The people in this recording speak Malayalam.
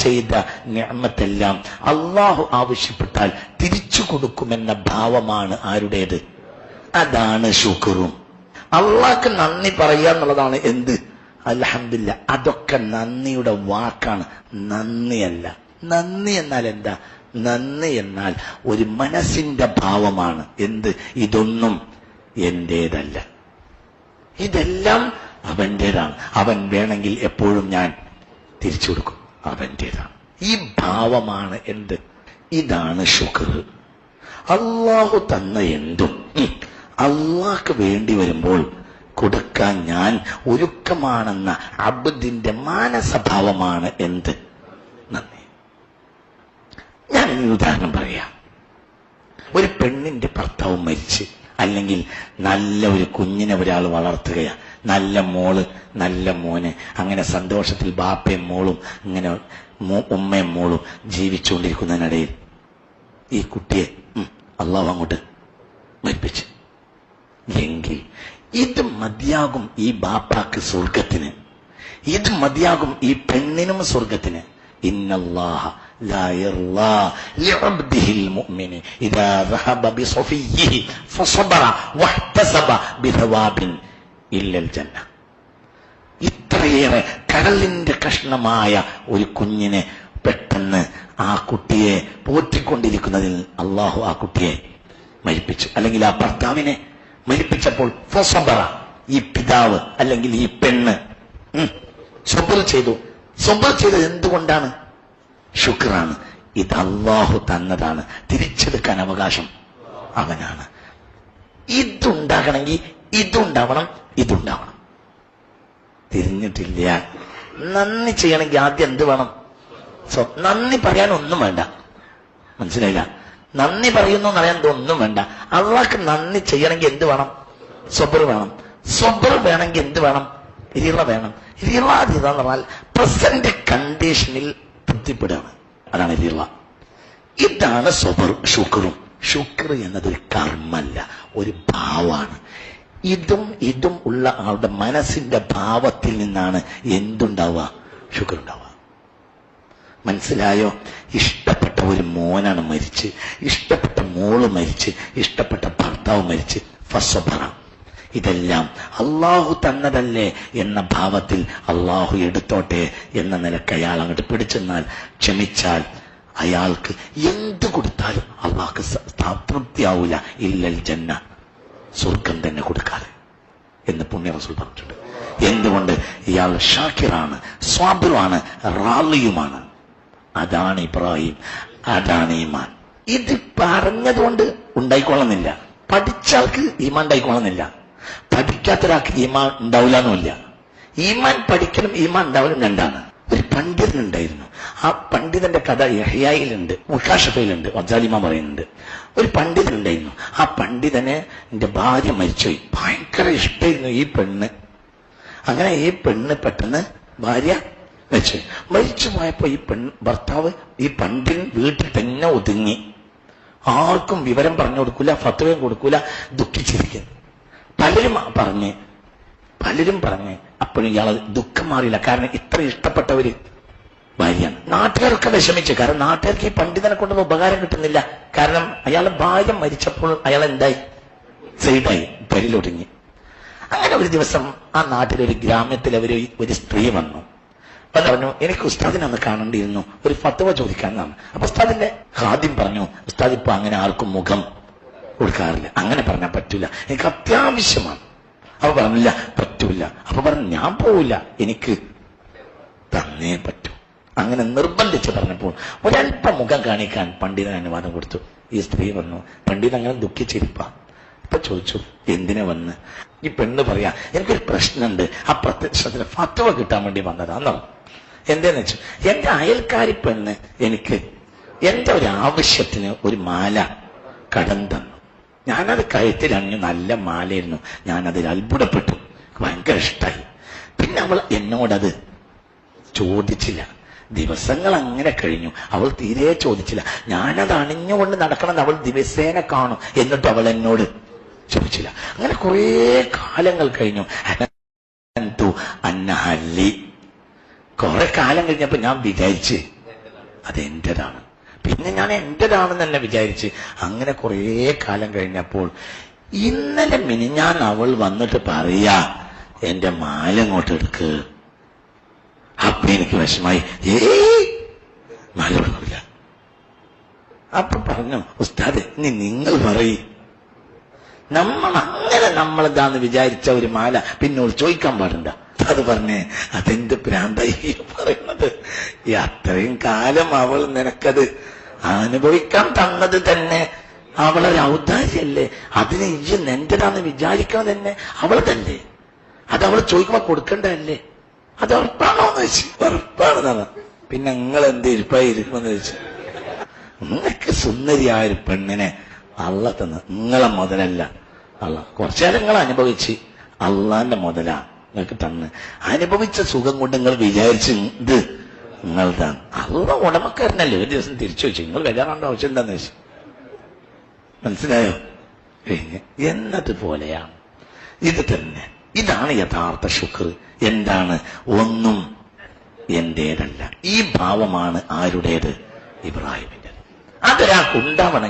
ചെയ്ത നിഅമത്തെല്ലാം അള്ളാഹു ആവശ്യപ്പെട്ടാൽ തിരിച്ചു കൊടുക്കുമെന്ന ഭാവമാണ് ആരുടേത്? അതാണ് ശുക്റും. അള്ളാഹ്ക്ക് നന്ദി പറയുക എന്നുള്ളതാണ് എന്ത്? അൽഹംദുലില്ലാ. അതൊക്കെ നന്ദിയുടെ വാക്കാണ്, നന്ദിയല്ല. നന്ദി എന്നാൽ എന്താ? നന്ദി എന്നാൽ ഒരു മനസ്സിന്റെ ഭാവമാണ്. എന്ത്? ഇതൊന്നും എന്റേതല്ല, ഇതെല്ലാം അവന്റേതാണ്. അവൻ വേണമെങ്കിൽ എപ്പോഴും ഞാൻ തിരിച്ചു കൊടുക്കും, അവന്റേതാണ്. ഈ ഭാവമാണ് എന്ത്? ഇതാണ് ശുക്ർ. അള്ളാഹു തന്ന എന്തും അള്ളാഹ്ക്ക് വേണ്ടി വരുമ്പോൾ കൊടുക്കാൻ ഞാൻ ഒരുക്കമാണെന്ന അബ്ദിന്റെ മാനസഭാവമാണ് എന്ത്? നന്ദി. ഞാൻ ഒരു ഉദാഹരണം പറയാം. ഒരു പെണ്ണിന്റെ ഭർത്താവ് മരിച്ച്, അല്ലെങ്കിൽ നല്ല ഒരു കുഞ്ഞിനെ ഒരാൾ വളർത്തുകയാണ്, നല്ല മോള് നല്ല മോന്, അങ്ങനെ സന്തോഷത്തിൽ ബാപ്പയും മോളും ഇങ്ങനെ ഉമ്മയും മോളും ജീവിച്ചുകൊണ്ടിരിക്കുന്നതിനിടയിൽ ഈ കുട്ടിയെ അള്ളാഹു അങ്ങോട്ട് മരിപ്പിച്ച് എങ്കിൽ ഇത് മതിയാകും ഈ ബാപ്പാക്ക് സ്വർഗത്തിന്, ഇത് മതിയാകും ഈ പെണ്ണിനും സ്വർഗത്തിന്. ഇന്നല്ലാഹ ലാ യർളാ ലിഅബ്ദിഹിൽ മുഅ്മിനി ഇദാ ദഹബ ബിസഫിയിഹി ഫസബറ വഹ്തസബ ബിഥവാബിൻ ഇല്ലൽ ജന്ന. ഇത്രയേറെ കടലിന്റെ കഷ്ണമായ ഒരു കുഞ്ഞിനെ പെട്ടെന്ന് ആ കുട്ടിയെ പോറ്റിക്കൊണ്ടിരിക്കുന്നതിൽ അള്ളാഹു ആ കുട്ടിയെ മരിപ്പിച്ചു, അല്ലെങ്കിൽ ആ ഭർത്താവിനെ മരിപ്പിച്ചപ്പോൾ ഫസബറ, ഈ പിതാവ് അല്ലെങ്കിൽ ഈ പെണ്ണ് സബർ ചെയ്തു. സബർ ചെയ്തത് എന്തുകൊണ്ടാണ്? ശുക്റാണ്. ഇത് അള്ളാഹു തന്നതാണ്, തിരിച്ചെടുക്കാൻ അവകാശം അവനാണ്. ഇതുണ്ടാകണമെങ്കിൽ ഇതുണ്ടാവണം, ഇതുണ്ടാവണം. തിരിഞ്ഞിട്ടില്ല. നന്ദി ചെയ്യണമെങ്കിൽ ആദ്യം എന്ത് വേണം? നന്ദി പറയാൻ ഒന്നും വേണ്ട. മനസ്സിലായില്ല? നന്ദി പറയുന്നു എന്നറിയാൻ ഒന്നും വേണ്ട. അള്ളാഹ്ക്ക് നന്ദി ചെയ്യണമെങ്കിൽ എന്ത് വേണം? സബർ വേണം. സബർ വേണമെങ്കിൽ എന്ത് വേണം? റിള വേണം. റിള എന്ന് പറഞ്ഞാൽ പ്രസന്റ് കണ്ടീഷനിൽ തൃപ്തിപ്പെടുകയാണ്. അതാണ് റിള. ഇതാണ് സബർ, ശുക്റും. ശുക്ർ എന്നതൊരു കർമ്മല്ല, ഒരു ഭാവമാണ്. ഇതും ഉള്ള ആളുടെ മനസ്സിന്റെ ഭാവത്തിൽ നിന്നാണ് എന്തുണ്ടാവുക? ശുക്ർ ഉണ്ടാവുക. മനസ്സിലായോ? ഇഷ്ടപ്പെട്ട ഒരു മോനാണ് മരിച്ച്, ഇഷ്ടപ്പെട്ട മോള് മരിച്ച്, ഇഷ്ടപ്പെട്ട ഭർത്താവ് മരിച്ച്, ഫസബറ. ഇതെല്ലാം അള്ളാഹു തന്നതല്ലേ എന്ന ഭാവത്തിൽ അള്ളാഹു എടുത്തോട്ടെ എന്ന നിലക്ക് അയാൾ അങ്ങോട്ട് പിടിച്ചെന്നാൽ, ക്ഷമിച്ചാൽ അയാൾക്ക് എന്ത് കൊടുത്താലും അള്ളാഹ്ക്ക് തൃപ്തിയാവൂല. ഇല്ലൽ ജന്ന, സ്വർഗം തന്നെ കൊടുക്കാതെ എന്ന് പുണ്യ റസൂൽ പറഞ്ഞിട്ടുണ്ട്. എന്തുകൊണ്ട്? ഇയാൾ ഷാക്കിറാണ്, സ്വാബിറാണ്, റാളിയുമാണ്. അതാണ് ഇബ്രാഹിം, അതാണ് ഈമാൻ. ഇത് പറഞ്ഞതുകൊണ്ട് ഉണ്ടായിക്കൊള്ളുന്നില്ല. പഠിച്ചാൾക്ക് ഈമാൻ ഉണ്ടായിക്കൊള്ളുന്നില്ല, പഠിക്കാത്തൊരാൾക്ക് ഈമാൻ ഉണ്ടാവില്ല എന്നുമില്ല. ഈമാൻ പഠിക്കലും ഈമാൻ ഉണ്ടാവലും രണ്ടാണ്. ഒരു പണ്ഡിതനുണ്ടായിരുന്നു. ആ പണ്ഡിതന്റെ കഥ യഹ്യായിലുണ്ട്, മുക്കാഷഫയിലുണ്ട്, വജാലിമ പറയുന്നുണ്ട്. ഒരു പണ്ഡിതനുണ്ടായിരുന്നു. ആ പണ്ഡിതന് എന്റെ ഭാര്യ മരിച്ചുപോയി. ഭയങ്കര ഇഷ്ടമായിരുന്നു ഈ പെണ്ണ്. അങ്ങനെ ഈ പെണ്ണ് പെട്ടെന്ന് ഭാര്യ മരിച്ചു പോയപ്പോ ഈ ഭർത്താവ് ഈ പണ്ഡിതൻ വീട്ടിൽ തന്നെ ഒതുങ്ങി. ആർക്കും വിവരം പറഞ്ഞു കൊടുക്കൂല, ഫത്വയും കൊടുക്കൂല, ദുഃഖിച്ചിരിക്കുന്നു. പലരും പറഞ്ഞ് അപ്പോഴും ഇയാളെ ദുഃഖം മാറിയില്ല. കാരണം ഇത്ര ഇഷ്ടപ്പെട്ടവര് ഭാര്യയാണ്. നാട്ടുകാരൊക്കെ വിഷമിച്ചു. കാരണം നാട്ടുകാർക്ക് ഈ പണ്ഡിതനെ കൊണ്ടൊന്നും ഉപകാരം കിട്ടുന്നില്ല. കാരണം അയാളെ ഭാര്യ മരിച്ചപ്പോൾ അയാൾ എന്തായി? സൈഡായി, പരിലൊടുങ്ങി. അങ്ങനെ ഒരു ദിവസം ആ നാട്ടിലൊരു ഗ്രാമത്തിൽ ഒരു സ്ത്രീ വന്നു. അപ്പൊ പറഞ്ഞു, എനിക്ക് ഉസ്താദിനെ ഒന്ന് കാണേണ്ടിയിരുന്നു, ഒരു ഫത്വ ചോദിക്കാന്നാണ്. അപ്പൊ ഉസ്താദിന്റെ ഖാദിം പറഞ്ഞു, ഉസ്താദ് ഇപ്പൊ അങ്ങനെ ആർക്കും മുഖം കൊടുക്കാറില്ല. അങ്ങനെ പറഞ്ഞാൽ പറ്റൂല, എനിക്ക് അത്യാവശ്യമാണ്. അപ്പൊ പറഞ്ഞില്ല, പറ്റൂല. അപ്പൊ പറഞ്ഞു, ഞാൻ പോവില്ല, എനിക്ക് തന്നേ പറ്റൂ. അങ്ങനെ നിർബന്ധിച്ച് പറഞ്ഞപ്പോൾ ഒരല്പം മുഖം കാണിക്കാൻ പണ്ഡിതൻ അനുവാദം കൊടുത്തു. ഈ സ്ത്രീ വന്നു. പണ്ഡിതൻ അങ്ങനെ ദുഃഖിച്ചിരിപ്പ. ഇപ്പൊ ചോദിച്ചു, എന്തിനാ വന്ന്? ഈ പെണ്ണ് പറയാ, എനിക്കൊരു പ്രശ്നമുണ്ട്, ആ പ്രത്യക്ഷത്തിന് ഫത്വ കിട്ടാൻ വേണ്ടി വന്നതാന്നോ. എന്താന്ന് വെച്ചു, എന്റെ അയൽക്കാരി പെണ്ണ് എനിക്ക് എന്റെ ഒരു ആവശ്യത്തിന് ഒരു മാല കടം തന്നു. ഞാനത് കഴുത്തിലണിഞ്ഞു, നല്ല മാലയായിരുന്നു. ഞാനതിൽ അത്ഭുതപ്പെട്ടു, ഭയങ്കര ഇഷ്ടമായി. പിന്നെ അവൾ എന്നോടത് ചോദിച്ചില്ല. ദിവസങ്ങൾ അങ്ങനെ കഴിഞ്ഞു, അവൾ തീരെ ചോദിച്ചില്ല. ഞാനത് അണിഞ്ഞുകൊണ്ട് നടക്കണമെന്ന് അവൾ ദിവസേന കാണും, എന്നിട്ട് അവൾ എന്നോട് ചോദിച്ചില്ല. അങ്ങനെ കുറെ കാലങ്ങൾ കഴിഞ്ഞു. കുറെ കാലം കഴിഞ്ഞപ്പോ ഞാൻ വിചാരിച്ച്, അതെന്റേതാണ്. പിന്നെ ഞാൻ എന്റേതാണെന്ന് തന്നെ വിചാരിച്ച് അങ്ങനെ കുറേ കാലം കഴിഞ്ഞപ്പോൾ ഇന്നലെ മിനിഞ്ഞാൻ അവൾ വന്നിട്ട് പറയാ എന്റെ മാല അങ്ങോട്ട് എടുക്ക്. അപ്പൊ എനിക്ക് വിഷമായി. മാല കൊടുക്കില്ല. അപ്പൊ പറഞ്ഞു, ഉസ്താദ് ഇനി നിങ്ങൾ പറയും, നമ്മളെന്താന്ന് വിചാരിച്ച ഒരു മാല പിന്നോട് ചോദിക്കാൻ പാടുണ്ട. അത് പറഞ്ഞേ, അതെന്ത് ഭ്രാന്തായി പറയുന്നത്? ഈ അത്രയും കാലം അവൾ നിനക്കത് അനുഭവിക്കാൻ തന്നത് തന്നെ അവളൊരു ഔദാര്യല്ലേ. അതിനെ ഈ എന്റേതാന്ന് വിചാരിക്കണം തന്നെ അവൾ തന്നെ. അത് അവൾ ചോദിക്കുമ്പോ കൊടുക്കണ്ടല്ലേ? അത് ഉറപ്പാണോന്ന് വെച്ച്, ഉറപ്പാണെന്നാണ്. പിന്നെ നിങ്ങൾ എന്ത് ഇരിപ്പായി ഇരിക്കുമെന്ന് വെച്ച്, നിങ്ങൾക്ക് സുന്ദരിയായൊരു പെണ്ണിനെ അള്ള തന്ന്, നിങ്ങളെ മുതലല്ല അള്ള. കുറച്ചേരം നിങ്ങൾ അനുഭവിച്ച് അള്ളാന്റെ മുതലാ നിങ്ങൾക്ക് തന്ന്. അനുഭവിച്ച സുഖം കൊണ്ട് നിങ്ങൾ വിചാരിച്ച് ഇത് നിങ്ങളതാണ്. അള്ള ഉടമക്കാരനല്ലേ. ഒരു ദിവസം തിരിച്ചു വെച്ചു, നിങ്ങൾ വരാറുണ്ട് ആവശ്യം എന്താന്ന് വെച്ചു. മനസ്സിലായോ? എന്നതുപോലെയാണ് ഇത് തന്നെ. ഇതാണ് യഥാർത്ഥ ശുക്ർ. എന്താണ്? ഒന്നും എന്റേതല്ല. ഈ ഭാവമാണ് ആരുടേത്? ഇബ്രാഹിമിന്റെ. അതൊരാൾക്കുണ്ടാവണം.